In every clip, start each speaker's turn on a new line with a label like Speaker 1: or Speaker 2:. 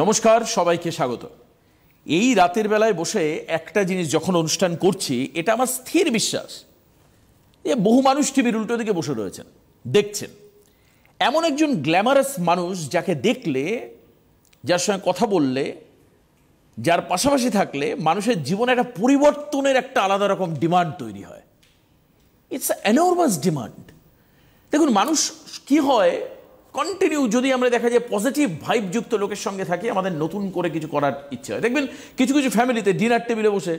Speaker 1: নমস্কার, সবাইকে স্বাগত। এই রাতের বেলায় বসে একটা জিনিস যখন অনুষ্ঠান করছি, এটা আমার স্থির বিশ্বাস যে বহু মানুষ টিভির উল্টো দিকে বসে রয়েছেন, দেখছেন এমন একজন গ্ল্যামারাস মানুষ যাকে দেখলে, যার সঙ্গে কথা বললে, যার পাশাপাশি থাকলে মানুষের জীবনে একটা পরিবর্তনের একটা আলাদা রকম ডিমান্ড তৈরি হয়। It's enormous demand. দেখুন, মানুষ কি হয়, কন্টিনিউ যদি আমরা দেখা যায় পজিটিভ ভাইবযুক্ত লোকের সঙ্গে থাকি, আমাদের নতুন করে কিছু করার ইচ্ছে হয়। দেখবেন কিছু কিছু ফ্যামিলিতে ডিনার টেবিলে বসে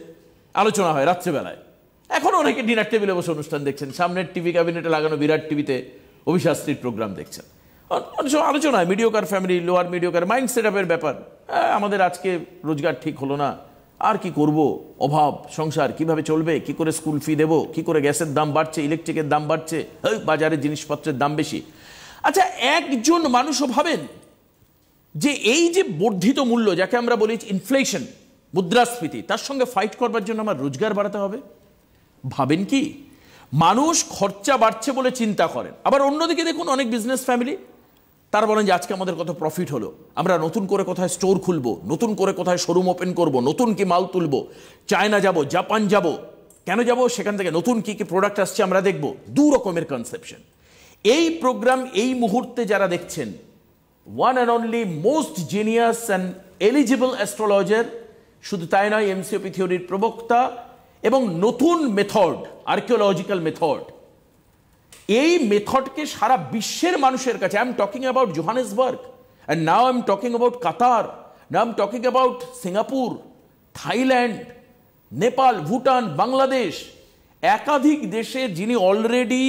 Speaker 1: আলোচনা হয় রাত্রেবেলায়। এখনও অনেকে ডিনার টেবিলে বসে অনুষ্ঠান দেখছেন, সামনের টিভি ক্যাবিনেটে লাগানো বিরাট টিভিতে অভিশাস্ত্রীর প্রোগ্রাম দেখছেন। অনেক সময় আলোচনা হয় mediocre family, lower mediocre, mind set আপের ব্যাপার। আমাদের আজকে রোজগার ঠিক হলো না, আর কি করব, অভাব, সংসার কিভাবে চলবে, কি করে স্কুল ফি দেবো, কি করে গ্যাসের দাম বাড়ছে, ইলেকট্রিকের দাম বাড়ছে, বাজারে জিনিসপত্রের দাম বেশি। আচ্ছা, একজন মানুষও ভাবেন যে এই যে বর্ধিত মূল্য, যাকে আমরা বলি ইনফ্লেশন, মুদ্রাস্ফীতি, তার সঙ্গে ফাইট করবার জন্য আমার রোজগার বাড়াতে হবে? ভাবেন কি? মানুষ খরচা বাড়ছে বলে চিন্তা করেন। আবার অন্যদিকে দেখুন, অনেক বিজনেস ফ্যামিলি তারা বলেন যে আজকে আমাদের কত প্রফিট হলো, আমরা নতুন করে কোথায় স্টোর খুলবো, নতুন করে কোথায় শোরুম ওপেন করব, নতুন কি মাল তুলবো, চায়না যাব, জাপান যাব, কেন যাব, সেখান থেকে নতুন কি কি প্রোডাক্ট আসছে আমরা দেখব। দু রকমের কনসেপশন। এই প্রোগ্রাম এই মুহূর্তে যারা দেখছেন, one and only most genius and eligible astrologer, শুধু তাই নয়, এমসিওপি থিওরির প্রবক্তা এবং নতুন মেথড, আর্কিওলজিক্যাল মেথড, এই মেথডকে সারা বিশ্বের মানুষের কাছে, I am talking about Johannesburg, and now I am talking about Qatar, now I am talking about Singapore, Thailand, Nepal, Bhutan, Bangladesh, একাধিক দেশে যিনি অলরেডি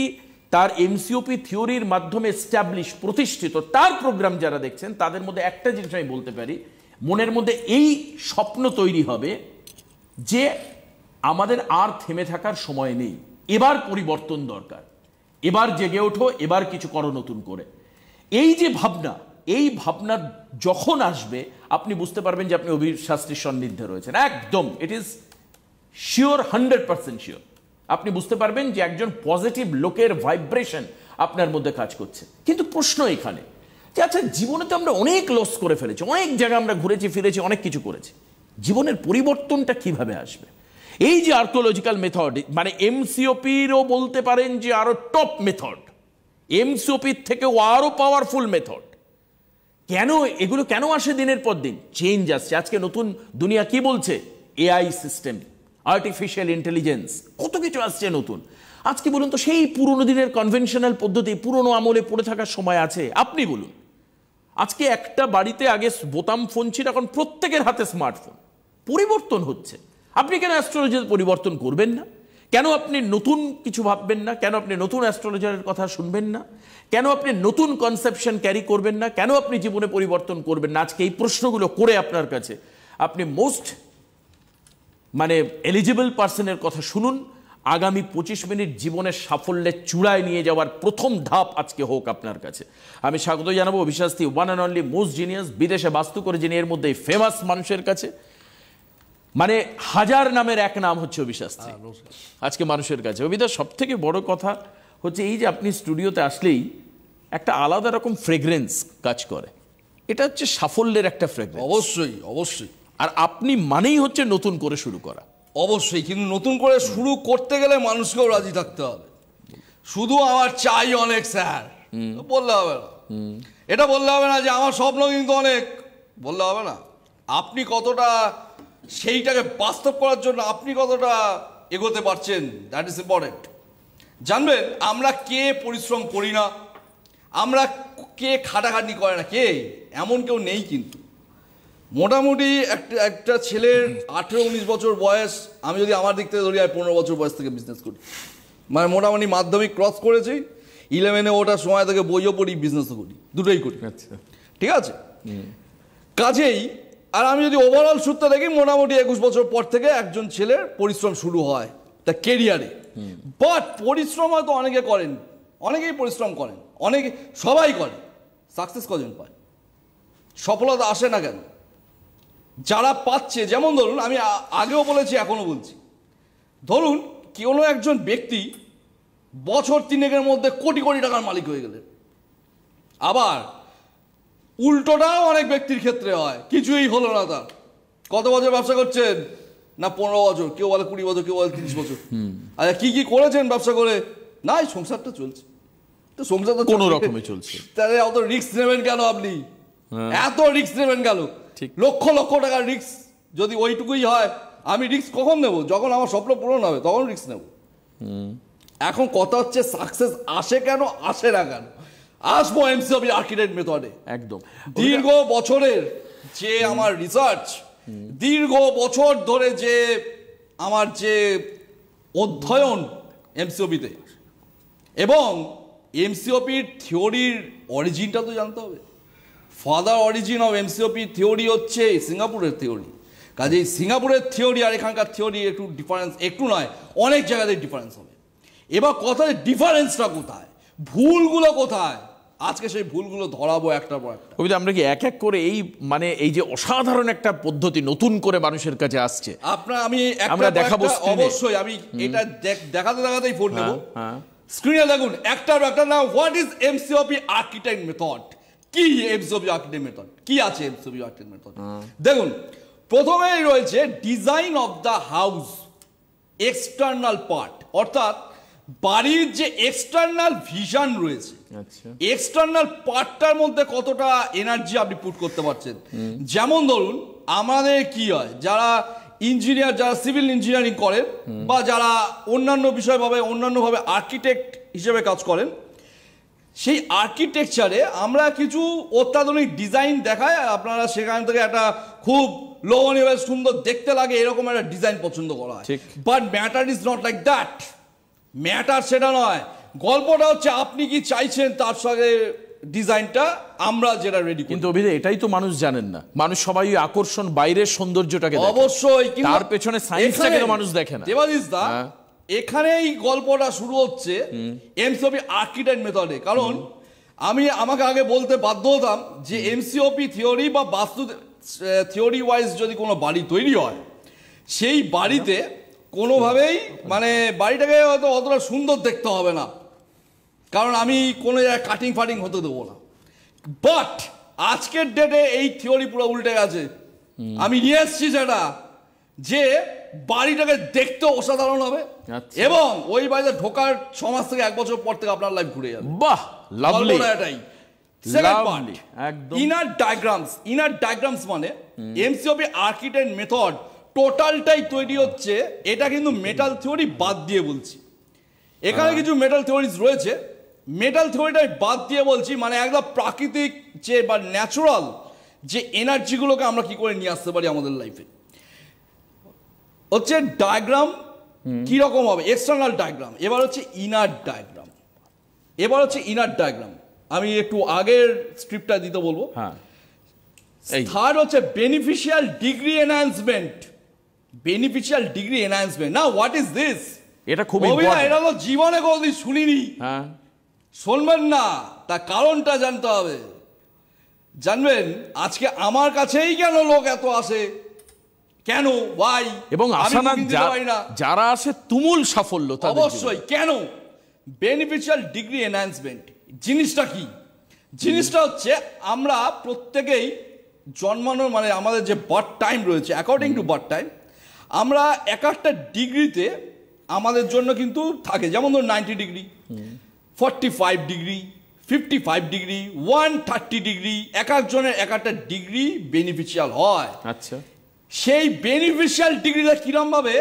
Speaker 1: তার এমসিওপি থিওরির মাধ্যমে এস্টাবলিশ, প্রতিষ্ঠিত, তার প্রোগ্রাম যারা দেখছেন, তাদের মধ্যে একটা জিনিস আমি বলতে পারি, মনের মধ্যে এই স্বপ্ন তৈরি হবে যে আমাদের আর থেমে থাকার সময় নেই, এবার পরিবর্তন দরকার, এবার জেগে ওঠো, এবার কিছু করো নতুন করে। এই যে ভাবনা, এই ভাবনা যখন আসবে, আপনি বুঝতে পারবেন যে আপনি অভিশাস্ত্রীর সান্নিধ্যে রয়েছেন। একদম, ইট ইজ শিওর, 100% শিওর। আপনি বুঝতে পারবেন যে একজন পজিটিভ লোকের ভাইব্রেশন আপনার মধ্যে কাজ করছে। কিন্তু প্রশ্ন এখানে যে আচ্ছা, জীবনে তো আমরা অনেক লস করে ফেলেছি, অনেক জায়গায় আমরা ঘুরেছি ফিরেছি, অনেক কিছু করেছি, জীবনের পরিবর্তনটা কিভাবে আসবে? এই যে আর্কিওলজিক্যাল মেথড, মানে এমসিওপিরও বলতে পারেন যে আরো টপ মেথড, এমসিওপির থেকেও আরো পাওয়ারফুল মেথড, কেন এগুলো কেন আসে দিনের পর দিন? চেঞ্জ আসছে। আজকে নতুন দুনিয়া কি বলছে? এআই সিস্টেম, আর্টিফিশিয়াল ইন্টেলিজেন্স, কত কিছু আসছে নতুন। আজকে বলুন তো, সেই পুরনো দিনের কনভেনশনাল পদ্ধতি, পুরনো আমলে পড়ে থাকার সময় আছে? আপনি বলুন, আজকে একটা বাড়িতে আগে বোতাম ফোন ছিল, এখন প্রত্যেকের হাতে স্মার্টফোন। পরিবর্তন হচ্ছে। আপনি কেন অ্যাস্ট্রোলজির পরিবর্তন করবেন না? কেন আপনি নতুন কিছু ভাববেন না? কেন আপনি নতুন অ্যাস্ট্রোলজারের কথা শুনবেন না? কেন আপনি নতুন কনসেপশন ক্যারি করবেন না? কেন আপনি জীবনে পরিবর্তন করবেন না? আজকে এই প্রশ্নগুলো করে আপনার কাছে, আপনি মোস্ট এলিজিবল পার্সনের কথা শুনুন। আগামী 25 মিনিট জীবনের সাফল্যের চূড়ায় নিয়ে যাওয়ার প্রথম ধাপ আজকে হোক আপনার কাছে। আমি স্বাগত জানাবো Abhishastri, one and only most genius, বিদেশে বাস্তু করে যিনি, এর মধ্যে ফেমাস মানুষের কাছে, হাজার নামের এক নাম হচ্ছে অভিশাস্ত্রী আজকে মানুষের কাছে। অভিদা, সব থেকে বড় কথা হচ্ছে এই যে আপনি স্টুডিওতে আসলেই একটা আলাদা রকম ফ্রেগ্রেন্স কাজ করে, এটা হচ্ছে সাফল্যের একটা ফ্রেগ্রেন্স।
Speaker 2: অবশ্যই অবশ্যই।
Speaker 1: আর আপনি মানেই হচ্ছে নতুন করে শুরু করা।
Speaker 2: অবশ্যই, কিন্তু নতুন করে শুরু করতে গেলে মানুষকেও রাজি থাকতে হবে। শুধু আমার চাই অনেক স্যার বললে হবে না, এটা বললে হবে না যে আমার স্বপ্ন কিন্তু অনেক, বললে হবে না। আপনি কতটা সেইটাকে বাস্তব করার জন্য আপনি কতটা এগোতে পারছেন, দ্যাট ইজ ইম্পর্টেন্ট। জানবেন, আমরা কে পরিশ্রম করি না, আমরা কে খাটাখাটনি করে না, কে এমন কেউ নেই। কিন্তু মোটামুটি একটা ছেলের 18-19 বছর বয়স, আমি যদি আমার দিক থেকে ধরি, আমি 15 বছর বয়স থেকে বিজনেস করি, মোটামুটি মাধ্যমিক ক্রস করেছি, 11-এ ওঠার সময় থেকে বইও পড়ি, বিজনেসও করি, দুটোই করি। আচ্ছা, ঠিক আছে। কাজেই আর আমি যদি ওভারঅল সূত্রে দেখি, মোটামুটি 21 বছর পর থেকে একজন ছেলের পরিশ্রম শুরু হয় তার কেরিয়ারে। বাট পরিশ্রম হয়তো অনেকে করেন, অনেকেই পরিশ্রম করেন, অনেকে, সবাই করে, সাকসেস কজন পায়, সফলতা আসে না কেন? যারা পাচ্ছে, যেমন ধরুন, আমি আগেও বলেছি এখনো বলছি, ধরুন কোনো একজন ব্যক্তি বছর 3-এর মধ্যে কোটি কোটি টাকার মালিক হয়ে গেলেন, আবার উল্টোটাও অনেক ব্যক্তির ক্ষেত্রে হয়, কিছুই হলো না তার। কত বছর ব্যবসা করছেন? না 15 বছর, কেউ বলে 20 বছর, কেউ বলে 30 বছর। আচ্ছা কি করেছেন ব্যবসা করে? না এই সংসারটা চলছে। তো সংসার তো
Speaker 1: কোনো রকমে চলছে,
Speaker 2: তাহলে অত রিস্ক নেবেন কেন আপনি? এত রিস্ক নেবেন কেন? লক্ষ লক্ষ টাকার রিস্ক যদি ওইটুকুই হয়, আমি রিস্ক কখন নেব? যখন আমার স্বপ্ন পূরণ হবে তখন রিস্ক নেব। এখন কথা হচ্ছে সাকসেস আসে কেন, আসে না কেন? আসবো এমসিওপি আর্কিটেক্ট মেথডে।
Speaker 1: একদম
Speaker 2: দীর্ঘ বছরের যে আমার রিসার্চ, দীর্ঘ বছর ধরে যে আমার যে অধ্যয়ন এমসিওপিতে, এবং এমসিওপির থিওরির অরিজিনটা তো জানতে হবে। ফাদার অরিজিন অফ এমসিওপি থিওরি হচ্ছে সিঙ্গাপুরের থিওরি। কাজেই সিঙ্গাপুরের থিওরি আর এখানকার থিওরি একটু ডিফারেন্স, একটু নয় অনেক জায়গাতে ডিফারেন্স হবে। এবার কথা ডিফারেন্সটা কোথায়, ভুলগুলো কোথায়, আজকে সেই ভুলগুলো ধরাবো একটার পর একটা।
Speaker 1: কবিতা, আমরা কি এক এক করে এই মানে এই যে অসাধারণ একটা পদ্ধতি নতুন করে মানুষের কাছে আসছে,
Speaker 2: আমি
Speaker 1: আমরা দেখাবো
Speaker 2: অবশ্যই। আমি এটা দেখাতে দেখাতেই ফোন নেব। স্ক্রিনে দেখুন একটার একটা নাম, হোয়াট ইজ এমসিওপি আর্কিটেক্ট মেথড। কি এমসিওপি আর্কিটেক্ট মেথড, কি আছে এমসিওপি আর্কিটেক্ট মেথড? দেখুন প্রথমেই রয়েছে design of the house external part, অর্থাৎ বাড়ির যে এক্সটার্নাল ভিশন রয়েছে, এক্সটার্নাল পার্টটার মধ্যে কতটা এনার্জি আপনি পুট করতে পারছেন। যেমন ধরুন আমাদের কি হয়, যারা ইঞ্জিনিয়ার, যারা সিভিল ইঞ্জিনিয়ারিং করেন বা যারা অন্যান্য বিষয়ভাবে অন্যান্যভাবে আর্কিটেক্ট হিসেবে কাজ করেন, সেই আর্কিটেকচারে আমরা কিছু অত্যাধুনিক ডিজাইন দেখায়, আপনারা সেখান থেকে একটা খুব লোভনীয় সুন্দর দেখতে লাগে এরকম একটা ডিজাইন পছন্দ করা হয়। But matter is not like that. Matter সেটা নয়, গল্পটা হচ্ছে আপনি কি চাইছেন তার সঙ্গে ডিজাইনটা আমরা যেটা রেডি করি।
Speaker 1: কিন্তু অভিদে এটাই তো মানুষ জানেন না, মানুষ সবাই আকর্ষণ বাইরের সৌন্দর্যটাকে দেখে,
Speaker 2: অবশ্যই,
Speaker 1: তার পেছনে সায়েন্সটাকে তো মানুষ দেখে না।
Speaker 2: দেবাদিস দা, এখানেই গল্পটা শুরু হচ্ছে এমসিওপি আর্কিটেক্ট মেথডে। কারণ আমাকে আগে বলতে বাধ্য হতাম যে এমসিওপি থিওরি বা বাস্তু থিওরি ওয়াইজ যদি কোনো বাড়ি তৈরি হয়, সেই বাড়িতে কোনোভাবেই মানে বাড়িটাকে হয়তো অতটা সুন্দর দেখতে হবে না, কারণ আমি কোনো জায়গায় কাটিং ফাটিং হতে দেবো না। বাট আজকের ডেটে এই থিওরি পুরো উল্টে গেছে। আমি নিয়ে এসছি সেটা, যে বাড়িটাকে দেখতে অসাধারণ হবে এবং ওই বাড়িতে ঢোকার 6 মাস থেকে 1 বছর পর থেকে আপনার লাইফ ঘুরে যাবে।
Speaker 1: বাহ, লাভলি।
Speaker 2: এটাই ইনার ডায়াগ্রামস। ইনার ডায়াগ্রামস মানে এমসিওপি আর্কিটেক্ট মেথড টোটালটাই তৈরি হচ্ছে, এটা কিন্তু মেটাল থিওরি বাদ দিয়ে বলছি। এখানে কিছু মেটাল থিওরিজ রয়েছে, মেটাল থিওরিটাই বাদ দিয়ে বলছি, মানে একদম প্রাকৃতিক যে বা ন্যাচুরাল যে এনার্জিগুলোকে আমরা কি করে নিয়ে আসতে পারি আমাদের লাইফে। হচ্ছে ডায়াগ্রাম কিরকম হবে, এক্সটার্নাল ডায়াগ্রাম। এবার হচ্ছে ইনার ডায়াগ্রাম। আমি একটু আগের স্ক্রিপ্টটা দিতে বলবো। থার্ড হচ্ছে বেনিফিশিয়াল ডিগ্রি এনহ্যান্সমেন্ট। না হোয়াট ইজ দিস?
Speaker 1: এটা খুবই
Speaker 2: এটা তো জীবনে কোনোদিন শুনিনি। শুনবেন না, তার কারণটা জানতে হবে। জানবেন আজকে আমার কাছেই কেন লোক এত আসে, কেন, ভাই,
Speaker 1: এবং আসা না যারা আসে তুমুল সাফল্য।
Speaker 2: অবশ্যই কেন? বেনিফিশিয়াল ডিগ্রি এনহ্যান্সমেন্ট জিনিসটা কি? জিনিসটা হচ্ছে আমরা প্রত্যেকেই জন্মানোর মানে আমাদের যে বার্থ টাইম রয়েছে, অ্যাকর্ডিং টু বার্থ টাইম আমরা এক একটা ডিগ্রিতে আমাদের জন্য কিন্তু থাকে। যেমন ধরুন 90 ডিগ্রি, 45 ডিগ্রি, 55 ডিগ্রি, 130 ডিগ্রি, এক একজনের এক একটা ডিগ্রি বেনিফিশিয়াল হয়।
Speaker 1: আচ্ছা,
Speaker 2: সেই বেনিফিশিয়াল ডিগ্রিটা কিরম ভাবে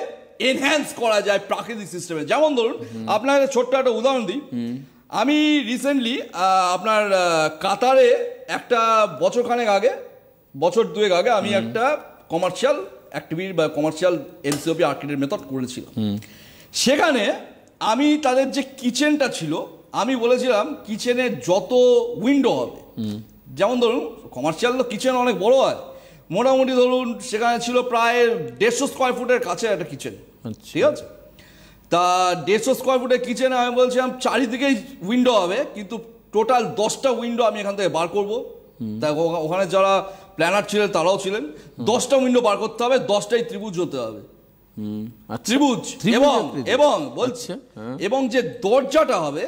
Speaker 2: এনহ্যান্স করা যায় প্রাকৃতিক সিস্টেমে। যেমন ধরুন আপনাকে ছোট্ট একটা উদাহরণ দিই। আমি রিসেন্টলি আপনার কাতারে একটা বছর দুয়েক আগে আমি একটা কমার্শিয়াল অ্যাক্টিভিটি বা কমার্শিয়াল এমসিওপি আর্কিটেক্ট মেথড করেছিলাম। সেখানে আমি তাদের যে কিচেনটা ছিল, আমি বলেছিলাম কিচেনের যত উইন্ডো হবে, যেমন ধরুন কমার্শিয়াল কিচেন অনেক বড় হয়, মোটামুটি ধরুন সেখানে ছিল প্রায় 150 স্কোয়ার ফুটের কাছে একটা কিচেন, ঠিক আছে? তা 150 স্কোয়ার ফুটের কিচেনে আমি বলছিলাম চারিদিকেই উইন্ডো হবে, কিন্তু টোটাল 10টা উইন্ডো আমি এখান থেকে বার করবো। তাই ওখানে যারা প্ল্যানার ছিলেন তারাও ছিলেন, 10টা উইন্ডো বার করতে হবে, 10টাই ত্রিভুজ হতে হবে। ত্রিভুজ এবং বলছে এবং যে দরজাটা হবে,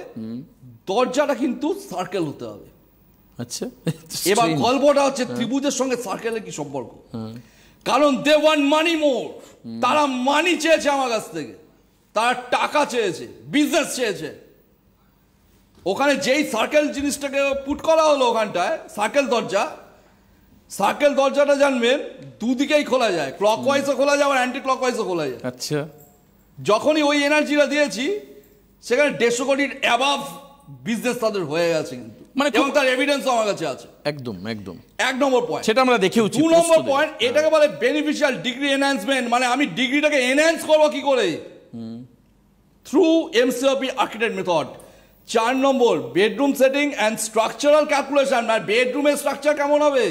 Speaker 2: দরজাটা কিন্তু সার্কেল হতে হবে।
Speaker 1: আচ্ছা,
Speaker 2: এবার গল্পটা হচ্ছে ত্রিভুজের সঙ্গে সার্কেলের কি সম্পর্ক, কারণ দে ওয়ান্ট মানি মোর, তারা মানি চেয়েছে আমার কাছ থেকে, তারা টাকা চেয়েছে, বিজনেস চেয়েছে। ওখানে যেই সার্কেল জিনিসটাকে পুট করা হলো ওখানটায়, সার্কেল দরজাটা জানবেন দুদিকেই খোলা যায়, ক্লকওয়াইজও খোলা যায় আর অ্যান্টি ক্লকওয়াইজও খোলা যায়।
Speaker 1: আচ্ছা,
Speaker 2: যখনই ওই এনার্জিটা দিয়েছি সেখানে 150 কোটির অ্যাবাভ বিজনেস তাদের হয়ে গেছে কিন্তু,
Speaker 1: মানে
Speaker 2: এবং তার এভিডেন্সও আমার কাছে আছে।
Speaker 1: একদম একদম
Speaker 2: এক নম্বর পয়েন্ট
Speaker 1: সেটা আমরা দেখেওছি।
Speaker 2: 2 নম্বর পয়েন্ট, এটাকে বলে বেনিফিশিয়াল ডিগ্রি এনহ্যান্সমেন্ট, মানে আমি ডিগ্রিটাকে এনহ্যান্স করবো কি করে, থ্রু এমসিওপি আর্কিটেক্ট মেথড। 4 নম্বর bedroom setting and structural calculation, মানে বেডরুমের স্ট্রাকচার কেমন হবে।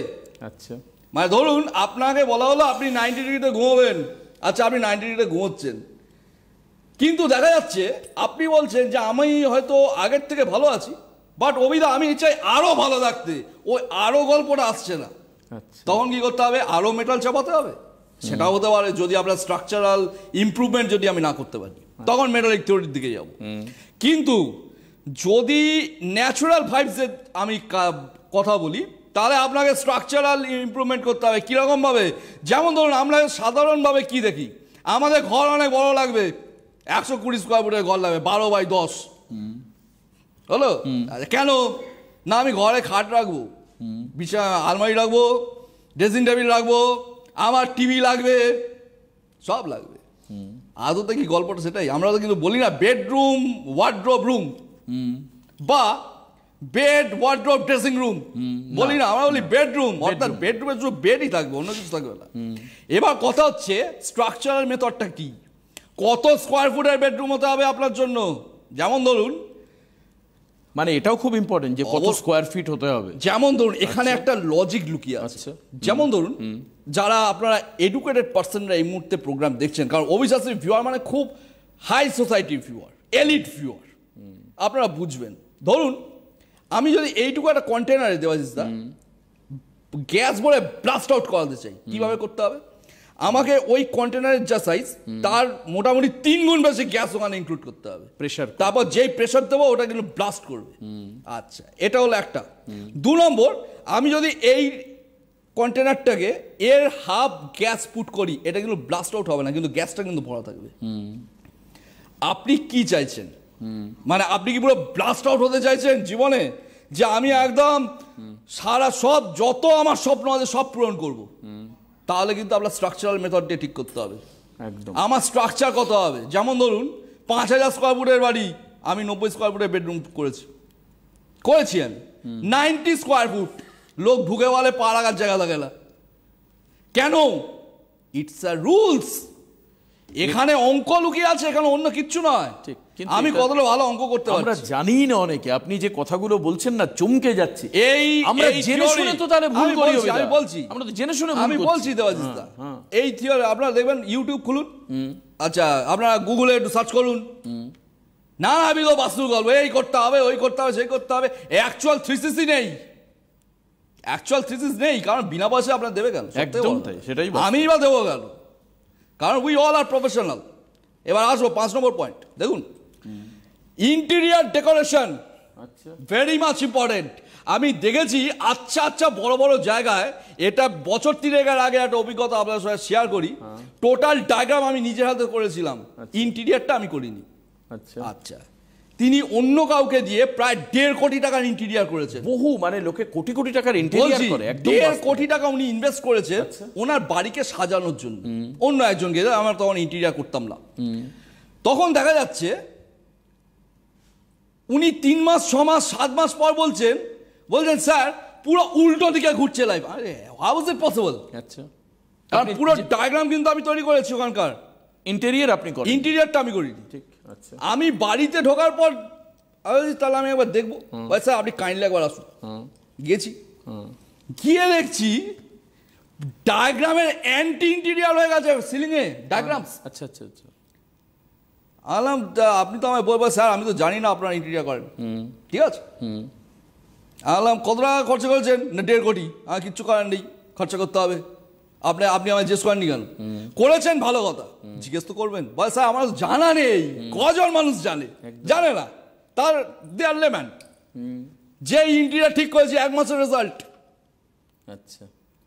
Speaker 1: আচ্ছা,
Speaker 2: মানে ধরুন আপনাকে বলা হলো আপনি 90 ডিগ্রিতে ঘুমাবেন, আচ্ছা আপনি 90 ডিগ্রিতে ঘুমোচ্ছেন, কিন্তু দেখা যাচ্ছে আপনি বলছেন যে আমি হয়তো আগের থেকে ভালো আছি, বাট অবিদা আমি চাই আরো ভালো থাকতে, ওই আরো গল্পটা আসছে না। তখন কি করতে হবে, আরো মেটাল চাপাতে হবে। সেটা হতে পারে যদি আপনার স্ট্রাকচারাল ইমপ্রুভমেন্ট যদি আমি না করতে পারি, তখন মেটালিক থিওরির দিকে যাব। কিন্তু যদি ন্যাচারাল ভাইবসের আমি কথা বলি, তাহলে আপনাকে স্ট্রাকচারাল ইমপ্রুভমেন্ট করতে হবে। কীরকম ভাবে, যেমন ধরুন আমরা সাধারণভাবে কি দেখি, আমাদের ঘর অনেক বড় লাগবে, 120 স্কোয়ার ফুটের ঘর লাগবে, 12x10 হলো। কেন না, আমি ঘরে খাট রাখবো, বিছানা আলমারি রাখবো, ড্রেসিং টেবিল রাখবো, আমার টিভি লাগবে, সব লাগবে। আদতে কি গল্পটা সেটাই, আমরা তো কিন্তু বলি না বেডরুম ওয়ার্ড্রোব রুম বা বেড ওয়ার্ড্রোব ড্রেসিং রুম, বলি না, আমরা বলি বেডরুম, অর্থাৎ বেডরুমের শুধু বেডই থাকবে, অন্য কিছু থাকবে না। এবার কথা হচ্ছে স্ট্রাকচারাল মেথডটা কি, কত স্কোয়ার ফুটের বেডরুম হতে হবে আপনার জন্য। যেমন ধরুন,
Speaker 1: মানে এটাও খুব ইম্পর্টেন্ট যে কত স্কোয়ার ফিট হতে হবে।
Speaker 2: যেমন ধরুন এখানে একটা লজিক লুকিয়ে আছে। যেমন ধরুন যারা আপনারা এডুকেটেড পার্সনরা এই মুহূর্তে প্রোগ্রাম দেখছেন, কারণ অবিশ্বাসী ভিউয়ার মানে খুব হাই সোসাইটির ভিউয়ার, এলিট ভিউয়ার, আপনারা বুঝবেন। ধরুন আমি যদি এইটুকু একটা কন্টেনারে দেওয়াজিসদা গ্যাস ভরে ব্লাস্ট আউট করাতে চাই, কিভাবে করতে হবে, আমাকে ওই কন্টেনারের যা সাইজ তার মোটামুটি 3 গুণ বেশি গ্যাস ওখানে ইনক্লুড করতে হবে, প্রেশার। তারপর যেই প্রেশার দেবো ওটা কিন্তু ব্লাস্ট করবে। আচ্ছা, এটা হলো একটা। 2 নম্বর, আমি যদি এই কন্টেনারটাকে এর হাফ গ্যাস পুট করি, এটা কিন্তু ব্লাস্ট আউট হবে না, কিন্তু গ্যাসটা কিন্তু ভরা থাকবে। আপনি কি চাইছেন, মানে আপনি কি পুরো ব্লাস্ট আউট হতে চাইছেন জীবনে, যে আমি একদম সারা সব যত আমার স্বপ্ন আছে সব পূরণ করব, তাহলে কিন্তু আপনার স্ট্রাকচারাল মেথড দিয়ে ঠিক করতে হবে। একদম আমার স্ট্রাকচার কত হবে, যেমন ধরুন 5000 স্কোয়ার ফুটের বাড়ি, আমি 90 স্কোয়ার ফুটের বেডরুম করেছি আমি 90 স্কোয়ার ফুট, লোক ঢুকে বলে পা রাখার জায়গা লাগে না, কেন, ইটস আ রুলস। এখানে অঙ্ক লুকিয়ে আছে, এখানে অন্য কিচ্ছু নয়। আমি কতটা ভালো অঙ্ক করতে পারি,
Speaker 1: আমরা জানি না অনেকে। আপনি যে কথাগুলো বলছেন না, চমকে যাচ্ছে। আমরা জেনে শুনে তো তাহলে ভুল করি।
Speaker 2: আমি বলছি,
Speaker 1: আমরা তো জেনে শুনে
Speaker 2: আমি বলছি দেবাজিৎদা, এই থিওরি আপনারা দেখবেন, ইউটিউব খুলুন, আচ্ছা আপনারা গুগলে একটু সার্চ করুন, নানাবিধ বাস্তুর গল্প, এই করতে হবে, ওই করতে হবে, সেই করতে হবে। অ্যাকচুয়াল থিসিসই নেই, কারণ বিনা পয়সা আপনার দেবে কেন,
Speaker 1: একদম তাই, সেটাই
Speaker 2: আমি বা দেবো কেন, কারণ উই অল আর প্রফেশনাল। এবার আসবো 5 নম্বর পয়েন্ট, দেখুন interior decoration very much important. আমি দেখেছি আচ্ছা বড় বড় জায়গায়, এটা বছর 3 আগে একটা অভিজ্ঞতা আপনার সাথে শেয়ার করি, টোটাল ডায়াগ্রাম আমি নিজের হাতে করেছিলাম, ইন্টেরিয়ারটা আমি করিনি। আচ্ছা, তিনি অন্য কাউকে দিয়ে প্রায় 1.5 কোটি টাকার ইন্টেরিয়ার করেছেন।
Speaker 1: বহু মানে লোকে কোটি কোটি টাকার ইন্টেরিয়ার করে,
Speaker 2: 1.5 কোটি টাকা উনি ইনভেস্ট করেছেন ওনার বাড়িকে সাজানোর জন্য, অন্য একজনকে, আমার তখন ইন্টেরিয়ার করতাম না। তখন দেখা যাচ্ছে উনি 3 মাস 6 মাস 7 মাস পর বলছেন স্যার পুরো উল্টো দিকে ঘুরছে লাইফ। আরে হাউ ইজ ইট পসিবল? আচ্ছা, কারণ পুরো ডায়াগ্রাম কিন্তু আমি তৈরি করেছি ওখানকার,
Speaker 1: ইন্টেরিয়ার আপনি করেন,
Speaker 2: ইন্টেরিয়ারটা আমি করিনি। ঠিক আছে, আমি বাড়িতে ঢোকার পর তাহলে আমি একবার দেখবো, স্যার আপনি কাইন্ডলি একবার আসুন। গেছি, গিয়ে দেখছি ডায়াগ্রামের অ্যান্টি ইন্টেরিয়ার হয়ে গেছে সিলিং এ ডায়াগ্রাম। আচ্ছা, আলাম আপনি তো আমায় বলবেন স্যার আমি তো জানি না আপনারা ইন্টেরিয়ার করেন, ঠিক আছে। আলাম কত টাকা খরচা করেছেন, না 1.5 কোটি। কিচ্ছু করার নেই, খরচা করতে হবে। আপনি আমায় জিজ্ঞেস করেননি কেন? করেছেন, ভালো কথা, জিজ্ঞেস তো করবেন। বলে স্যার আমার জানা নেই, কজন মানুষ জানে না, তার দে আর লেম্যান। যে ইন্টেরিয়ার ঠিক করেছি 1 মাসের রেজাল্ট।
Speaker 1: আচ্ছা,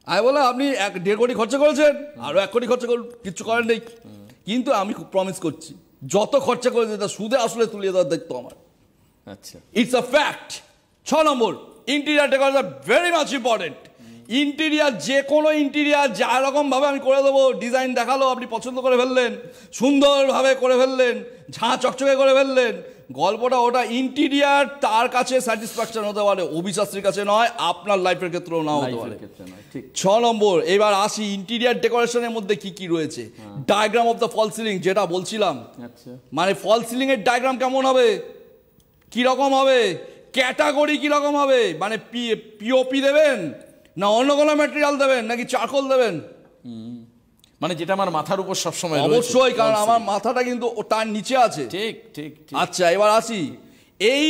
Speaker 2: আমি বললাম আপনি 1.5 কোটি খরচা করেছেন, আরো 1 কোটি খরচা করুন, কিচ্ছু করেন নেই। কিন্তু আমি প্রমিস করছি যত খরচা করেছে তা সুদে আসলে তুলিয়ে দেওয়ার দায়িত্ব আমার।
Speaker 1: আচ্ছা,
Speaker 2: it's a fact. 6 number, interior decoration very much important. Interior যে কোনো ইন্টেরিয়ার যা রকম ভাবে আমি করে দেবো, ডিজাইন দেখালো, আপনি পছন্দ করে ফেললেন, সুন্দরভাবে করে ফেললেন, ঝাঁ চকচকে করে ফেললেন, গল্পটা ওটা ইন্টেরিয়ার তার কাছে স্যাটিসফ্যাকশন হতে পারে, অবিশ্বাসীর কাছে নয়, আপনার লাইফের ক্ষেত্রেও নাও হতে পারে। 6 নম্বর, এবার আসি ইন্টেরিয়ার ডেকোরেশনের মধ্যে কি কি রয়েছে। Diagram of the fall ceiling, যেটা বলছিলাম, মানে ফল সিলিং এর ডায়াগ্রাম কেমন হবে, কি রকম হবে, ক্যাটাগরি কি রকম হবে, মানে পিওপি দেবেন না অন্য কোনো ম্যাটেরিয়াল দেবেন নাকি চারকোল দেবেন,
Speaker 1: মানে যেটা আমার মাথার উপর সবসময়
Speaker 2: অবশ্যই, কারণ আমার মাথাটা কিন্তু তার নিচে আছে।
Speaker 1: ঠিক ঠিক।
Speaker 2: আচ্ছা, এবার আসি এই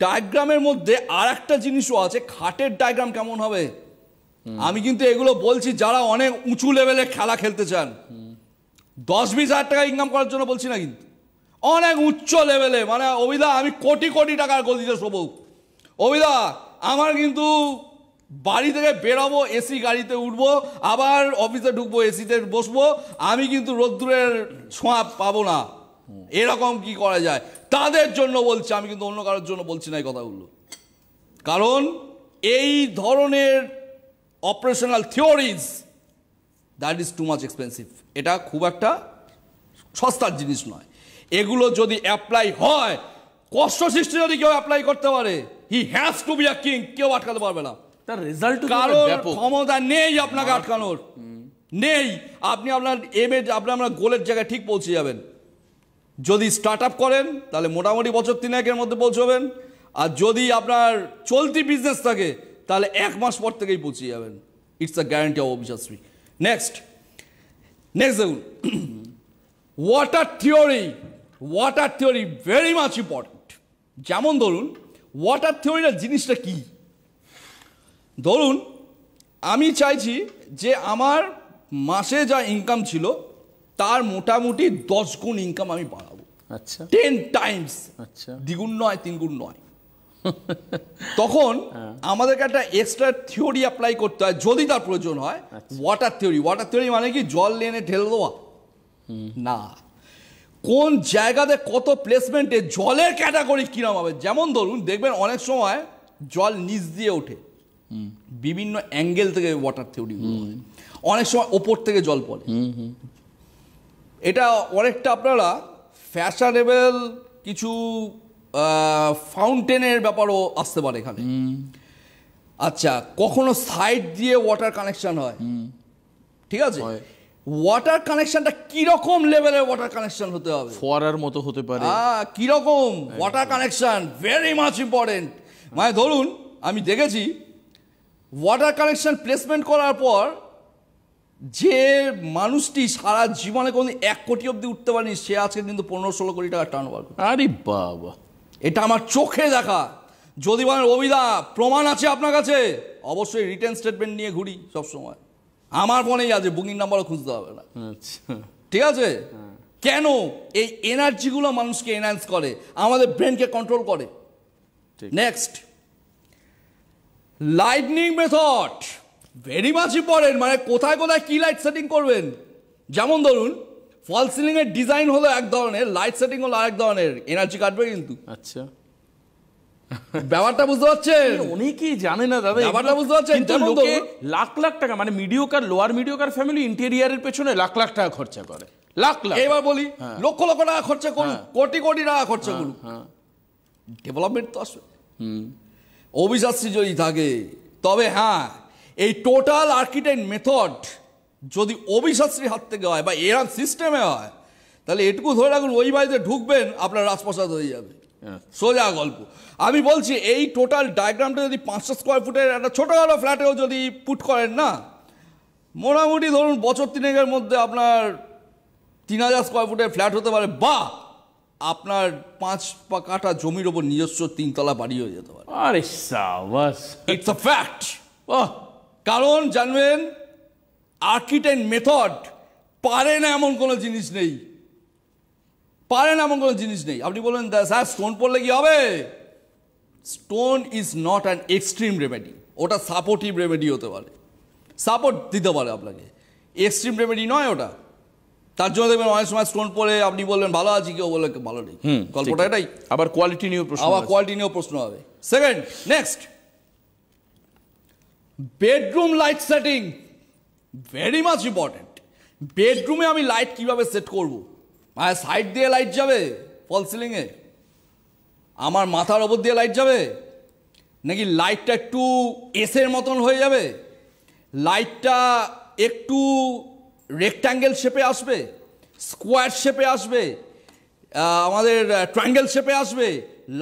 Speaker 2: ডায়াগ্রামের মধ্যে আর একটা জিনিসও আছে, খাটের ডায়াগ্রাম কেমন হবে। আমি কিন্তু এগুলো বলছি যারা অনেক উঁচু লেভেলে খেলা খেলতে চান, 10-20 হাজার টাকা ইনকাম করার জন্য বলছি না, কিন্তু অনেক উচ্চ লেভেলে, মানে অবিদা আমি কোটি কোটি টাকার গদিতে শোবো, অবিদা আমার কিন্তু বাড়ি থেকে বেরোবো এসি গাড়িতে উঠবো, আবার অফিসে ঢুকবো এসিতে বসবো, আমি কিন্তু রোদ্দুরের ছোঁয়া পাবো না, এরকম কি করা যায় তাদের জন্য বলছি, আমি কিন্তু অন্য কারোর জন্য বলছি না এই কথাগুলো। কারণ এই ধরনের operational theories that is too much expensive, এটা খুব একটা সস্তার জিনিস নয়। এগুলো যদি অ্যাপ্লাই হয়, কষ্ট সৃষ্টি যদি কেউ অ্যাপ্লাই করতে পারে, he has to be a king, কেউ আটকাতে পারবে না,
Speaker 1: তার রেজাল্ট
Speaker 2: কারণ ক্ষমতা নেই আপনাকে আটকানোর, নেই। আপনি আপনার আপনার গোলের জায়গায় ঠিক পৌঁছে যাবেন যদি স্টার্ট আপ করেন, তাহলে মোটামুটি বছর 3-1 এর মধ্যে পৌঁছবেন, আর যদি আপনার চলতি বিজনেস থাকে তাহলে 1 মাস পর থেকেই পৌঁছে যাবেন। ইটস আ গ্যারান্টি অফ অবিশ্বাসী। নেক্সট দেখুন, water theory very much important. যেমন ধরুন, ওয়াটার থিওরির জিনিসটা কি, ধরুন আমি চাইছি যে আমার মাসে যা ইনকাম ছিল তার মোটামুটি 10 গুণ ইনকাম আমি বাড়াবো।
Speaker 1: আচ্ছা,
Speaker 2: 10 টাইমস,
Speaker 1: আচ্ছা,
Speaker 2: 2 গুণ নয়, 3 গুণ নয়। তখন আমাদেরকে একটা এক্সট্রা থিওরি অ্যাপ্লাই করতে হয় যদি তার প্রয়োজন হয়। ওয়াটার থিওরি মানে কি জল এনে ঢেলে দেওয়া না, কোন জায়গাতে কত প্লেসমেন্টে জলের ক্যাটাগরি কিরম হবে। যেমন ধরুন দেখবেন অনেক সময় জল নিচ দিয়ে ওঠে, বিভিন্ন অ্যাঙ্গেল থেকে ওয়াটার থিওরি, অনেক সময় ওপর থেকে জল পড়ে, এটা অনেকটা আপনারা ফ্যাশনেবল কিছু ফাউন্টেনের ব্যাপারও আসতে পারে এখানে। আচ্ছা, কখনো সাইড দিয়ে ওয়াটার কানেকশন হয়, ঠিক আছে, ওয়াটার কানেকশনটা কিরকম লেভেলের ওয়াটার কানেকশন হতে হবে,
Speaker 1: ফোয়ারার মতো হতে পারে,
Speaker 2: কিরকম water connection very much important. মানে ধরুন আমি দেখেছি ওয়াটার কানেকশন প্লেসমেন্ট করার পর যে মানুষটি সারা জীবনে কোনো 1 কোটি অব্দি উঠতে পারেনি, সে আজকে কিন্তু 15-16 কোটি টাকা টার্নওভার করে।
Speaker 1: আরে বাবা,
Speaker 2: এটা আমার চোখে দেখা। যদি বলেন অবিদা প্রমাণ আছে আপনার কাছে, অবশ্যই রিটেন স্টেটমেন্ট নিয়ে ঘুরি সবসময়, আমার ফোনেই আছে, বুকিং নাম্বারও খুঁজতে হবে না।
Speaker 1: আচ্ছা,
Speaker 2: ঠিক আছে, কেন এই এনার্জিগুলো মানুষকে এনহ্যান্স করে, আমাদের ব্রেনকে কন্ট্রোল করে। Next, lightning method very much important, মানে কোথায় কোথায় কি লাইট সেটিং করবেন। যেমন ধরুন ফল সিলিং এর ডিজাইন হলো এক ধরনের, লাইট সেটিং হলো আরেক ধরনের, এনার্জি কাটবে কিন্তু।
Speaker 1: আচ্ছা,
Speaker 2: ব্যাপারটা বুঝতে পারছেন?
Speaker 1: অনেকেই জানে না দাদা,
Speaker 2: ব্যাপারটা বুঝতে পারছেন?
Speaker 1: কিন্তু লোকে লাখ লাখ টাকা, মানে মিডিওকার লোয়ার মিডিওকার ফ্যামিলি ইন্টেরিয়ারের পেছনে লাখ লাখ টাকা খরচা করে, লাখ লাখ।
Speaker 2: এবার বলি লক্ষ লক্ষ টাকা খরচা করুন, কোটি কোটি টাকা খরচা করুন, ডেভেলপমেন্ট তো আসবে। অবিশ্বাসী যদি থাকে তবে হ্যাঁ, এই টোটাল আর্কিটেক্ট মেথড যদি অবিশ্বাসীর হাত থেকে হয় বা এরকম সিস্টেমে হয়, তাহলে এটুকু ধরে রাখুন ওই বাড়িতে ঢুকবেন আপনার রাজপ্রাসাদ হয়ে যাবে, সোজা গল্প। আমি বলছি এই টোটাল ডায়াগ্রামটা যদি 500 স্কোয়ার ফুটের একটা ছোটোখাটো ফ্ল্যাটেও যদি পুট করেন না, মোটামুটি ধরুন বছর 3-এর মধ্যে আপনার 3000 স্কোয়ার ফুটের ফ্ল্যাট হতে পারে, বা আপনার 5 কাঠা জমির ওপর নিজস্ব 3 তলা বাড়ি হয়ে যেতে পারে।
Speaker 1: আরে সাবাস,
Speaker 2: ইটস আ ফ্যাক্ট। কারণ জানবেন আর্কিটেক্ট মেথড পারে না এমন কোনো জিনিস নেই, পারে না এমন কোনো জিনিস নেই। আপনি বলবেন স্যার স্টোন পড়লে কি হবে, stone is not an extreme remedy, ওটা সাপোর্টিভ রেমেডি হতে পারে, সাপোর্ট দিতে পারে আপনাকে, এক্সট্রিম রেমেডি নয় ওটা। তার জন্য দেখবেন অনেক সময় স্টোন পরে আপনি বললেন ভালো আছি, কেউ বললেন ভালো নেই, গল্পটা এটাই।
Speaker 1: আবার কোয়ালিটি নিয়েও প্রশ্ন,
Speaker 2: আবার কোয়ালিটি নিয়েও প্রশ্ন হবে। Second, next, bedroom light setting very much important. বেডরুমে আমি লাইট কিভাবে সেট করব? মানে সাইড দিয়ে লাইট যাবে ফল সিলিংয়ে, আমার মাথার ওপর দিয়ে লাইট যাবে, নাকি লাইটটা একটু এসের মতন হয়ে যাবে, লাইটটা একটু রেক্ট্যাঙ্গেল শেপে আসবে, স্কোয়ার শেপে আসবে, আমাদের ট্রায়াঙ্গেল শেপে আসবে,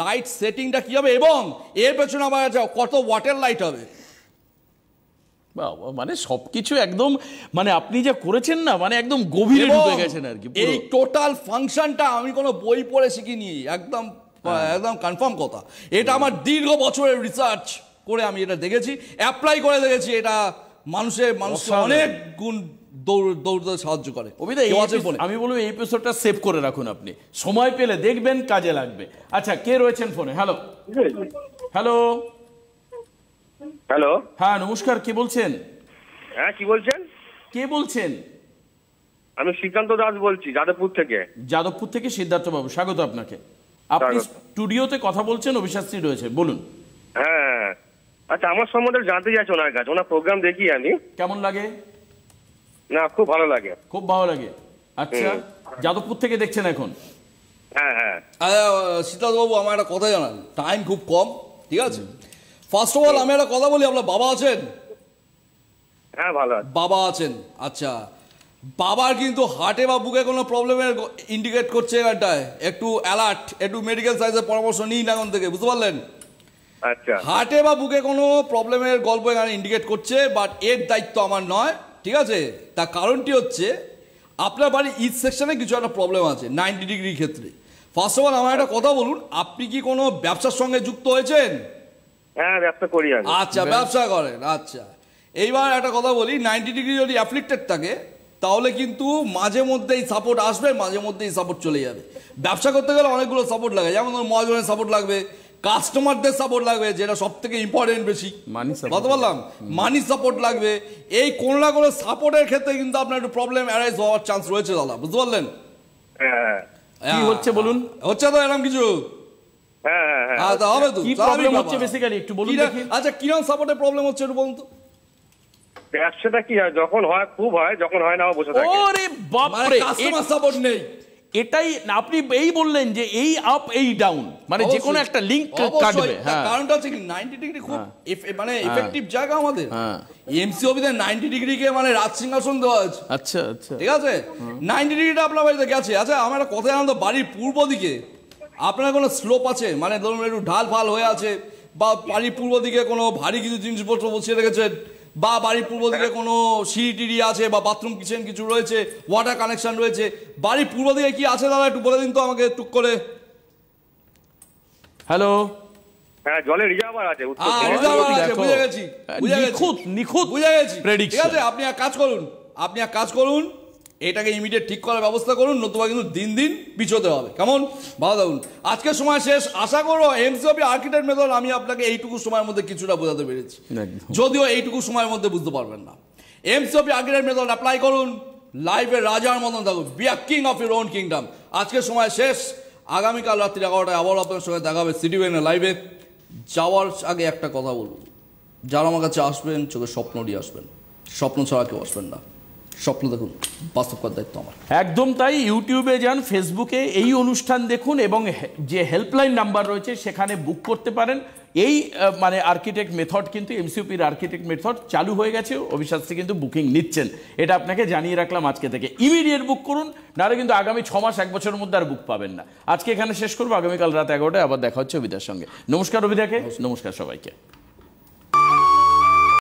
Speaker 2: লাইট সেটিংটা কী হবে, এবং এর পেছনে আবার কত ওয়াটের লাইট হবে।
Speaker 1: মানে সবকিছু একদম, মানে আপনি যা করেছেন না, মানে একদম গভীরে ঢুকে গেছেন আর কি।
Speaker 2: এই টোটাল ফাংশনটা আমি কোনো বই পড়ে শিখিনি, একদম একদম কনফার্ম কথা। এটা আমার দীর্ঘ বছরের রিসার্চ করে আমি এটা দেখেছি, অ্যাপ্লাই করে দেখেছি। এটা মানুষকে অনেক গুণ দৌড়তে সাহায্য করে।
Speaker 1: আমি বলবো এই এপিসোডটা সেভ করে রাখুন, আপনি সময় পেলে দেখবেন, কাজে লাগবে। আচ্ছা, কে রয়েছেন ফোনে? হ্যালো হ্যালো
Speaker 3: হ্যালো,
Speaker 1: হ্যাঁ নমস্কার, কে বলছেন?
Speaker 3: হ্যাঁ কি বলছেন?
Speaker 1: কে বলছেন?
Speaker 3: আমি শ্রীকান্ত দাস বলছি, যাদবপুর থেকে।
Speaker 1: যাদবপুর থেকে সিদ্ধার্থ বাবু, স্বাগত আপনাকে। আপনি স্টুডিওতে কথা বলছেন, অভিশাস্ত্রী রয়েছে, বলুন।
Speaker 3: হ্যাঁ, আচ্ছা, আমার সম্বন্ধে জানতে চাইছি ওনার কাছে। ওনার প্রোগ্রাম দেখি আমি।
Speaker 1: কেমন লাগে?
Speaker 3: না, খুব ভালো লাগে।
Speaker 1: খুব ভালো লাগে। আচ্ছা, যাদবপুর থেকে দেখছেন এখন?
Speaker 3: হ্যাঁ হ্যাঁ।
Speaker 2: সীতাবাবু, আমার একটা কথা জানান, টাইম খুব কম, ঠিক আছে? ফার্স্ট অফ অল আমি একটা কথা বলি, আপনার বাবা আছেন?
Speaker 3: হ্যাঁ, ভালো আছে।
Speaker 2: বাবা আছেন, আচ্ছা। বাবার কিন্তু হার্টে বা বুকে কোনো প্রবলেমের ইন্ডিকেট করছে এখানটায়, একটু অ্যালার্ট, একটু মেডিকেল সায়েন্সের পরামর্শ নিন এখন থেকে, বুঝতে পারলেন?
Speaker 3: আচ্ছা।
Speaker 2: হার্টে বা বুকে কোনো প্রবলেমের গল্প এখানে ইন্ডিকেট করছে, বাট এর দায়িত্ব আমার নয়, ঠিক আছে? তার কারণটি হচ্ছে আপনার বাড়ির ইচ সেকশনে কিছু একটা প্রবলেম আছে 90 ডিগ্রির ক্ষেত্রে। ফার্স্ট অফ অল আমার একটা কথা বলুন, আপনি কি কোনো ব্যবসার সঙ্গে যুক্ত হয়েছেন?
Speaker 3: হ্যাঁ, ব্যবসা করি আমি।
Speaker 2: আচ্ছা, ব্যবসা করেন, আচ্ছা। এইবার একটা কথা বলি, 90 ডিগ্রি যদি অ্যাফ্লিক্টেড থাকে তাহলে কিন্তু মাঝে মধ্যেই সাপোর্ট আসবে, মাঝে মধ্যেই সাপোর্ট চলে যাবে। ব্যবসা করতে গেলে অনেকগুলো সাপোর্ট লাগে, যেমন ধরুন মহাজনের সাপোর্ট লাগবে, কাস্টমারদের সাপোর্ট লাগবে, যেটা সব থেকে ইম্পর্টেন্ট বেশি, বলতে পারলাম, মানি সাপোর্ট লাগবে। এই কোনো না কোনো সাপোর্টের ক্ষেত্রে কিন্তু আপনার একটু প্রবলেম অ্যারাইজ হওয়ার চান্স রয়েছে দাদা, বুঝতে পারলেন?
Speaker 3: হ্যাঁ।
Speaker 1: কি হচ্ছে বলুন?
Speaker 2: হচ্ছে তো এরকম কিছু?
Speaker 3: হ্যাঁ হ্যাঁ হ্যাঁ।
Speaker 2: হবে তো।
Speaker 1: কি প্রবলেম হচ্ছে বেসিক্যালি একটু বলুন দেখি।
Speaker 2: আচ্ছা, কিরকম সাপোর্টের প্রবলেম হচ্ছে একটু বলুন তো।
Speaker 3: ব্যবসাটা কি হয়, যখন হয় খুব হয়, যখন হয় না বসে থাকে।
Speaker 1: ওরে বাপ রে,
Speaker 2: কাস্টমার সাপোর্ট নেই।
Speaker 1: এটাই আপনি এই বললেন যে এই আপ এই ডাউন, মানে যে কোনো একটা লিংক কাটবে। হ্যাঁ,
Speaker 2: কারণটা হচ্ছে কি 90 ডিগ্রি খুব মানে এফেক্টিভ জায়গা আমাদের। এমসিওবি তে 90 ডিগ্রিকে মানে রাজ সিংহাসন দেওয়া আছে।
Speaker 1: আচ্ছা আচ্ছা,
Speaker 2: ঠিক আছে, 90 ডিগ্রিটা আপনার বাড়িতে গেছে। আচ্ছা, আমার একটা কথা জানান তো, বাড়ির পূর্ব দিকে আপনার কোনো স্লোপ আছে, মানে ধরুন একটু ঢাল ফাল হয়ে আছে, বা বাড়ির পূর্ব দিকে কোনো ভারী কিছু জিনিসপত্র বসিয়ে রেখেছেন, বা বাড়ির পূর্ব দিকে কোনো সিঁড়ি টিড়ি আছে, বা বাথরুম কিচেন কিছু রয়েছে, ওয়াটার কানেকশন রয়েছে, বাড়ির পূর্ব দিকে কি আছে দাদা একটু বলে দিন তো আমাকে টুক করে।
Speaker 1: হ্যালো,
Speaker 3: হ্যাঁ, জলের রিজার্ভার আছে।
Speaker 2: বুঝে গেছি,
Speaker 1: নিখুঁত
Speaker 2: বুঝে গেছি।
Speaker 1: প্রেডিকশন।
Speaker 2: ঠিক আছে, আপনি এক কাজ করুন, এটাকে ইমিডিয়েট ঠিক করার ব্যবস্থা করুন, নতুবা কিন্তু দিন দিন পিছোতে হবে। কেমন? ভালো থাকুন। আজকের সময় শেষ। আশা করো এমসিওপি আর্কিটেক্ট মেথড আমি আপনাকে এইটুকু সময়ের মধ্যে কিছুটা বোঝাতে পেরেছি, যদিও এইটুকু সময়ের মধ্যে বুঝতে পারবেন না। এমসিওপি আর্কিটেক্ট মেথড অ্যাপ্লাই করুন, লাইফে রাজার মতন থাকুন, be a king of your own kingdom. আজকের সময় শেষ। আগামীকাল রাত্রি 11টায় আবার আপনার সঙ্গে দেখা হবে সিটিভেনের লাইভে। যাওয়ার আগে একটা কথা বলবো, যারা আমার কাছে আসবেন চোখে স্বপ্ন নিয়ে আসবেন, স্বপ্ন ছাড়া কেউ আসবেন না। স্বপ্ন দেখুন, বাস্তব করার দায়িত্ব আমার।
Speaker 1: একদম তাই। ইউটিউবে যান, ফেসবুকে এই অনুষ্ঠান দেখুন, এবং যে হেল্পলাইন নাম্বার রয়েছে সেখানে বুক করতে পারেন। এই মানে আর্কিটেক্ট মেথড কিন্তু এমসিওপির আর্কিটেক্ট মেথড চালু হয়ে গেছে, অভিশাস্ত্রী কিন্তু বুকিং নিচ্ছেন, এটা আপনাকে জানিয়ে রাখলাম আজকে থেকে। ইমিডিয়েট বুক করুন, নাহলে কিন্তু আগামী 6 মাস 1 বছরের মধ্যে আর বুক পাবেন না। আজকে এখানে শেষ করবো, আগামীকাল রাত 11টায় আবার দেখা হচ্ছে অভিদার সঙ্গে। নমস্কার অভিদাকে, নমস্কার সবাইকে।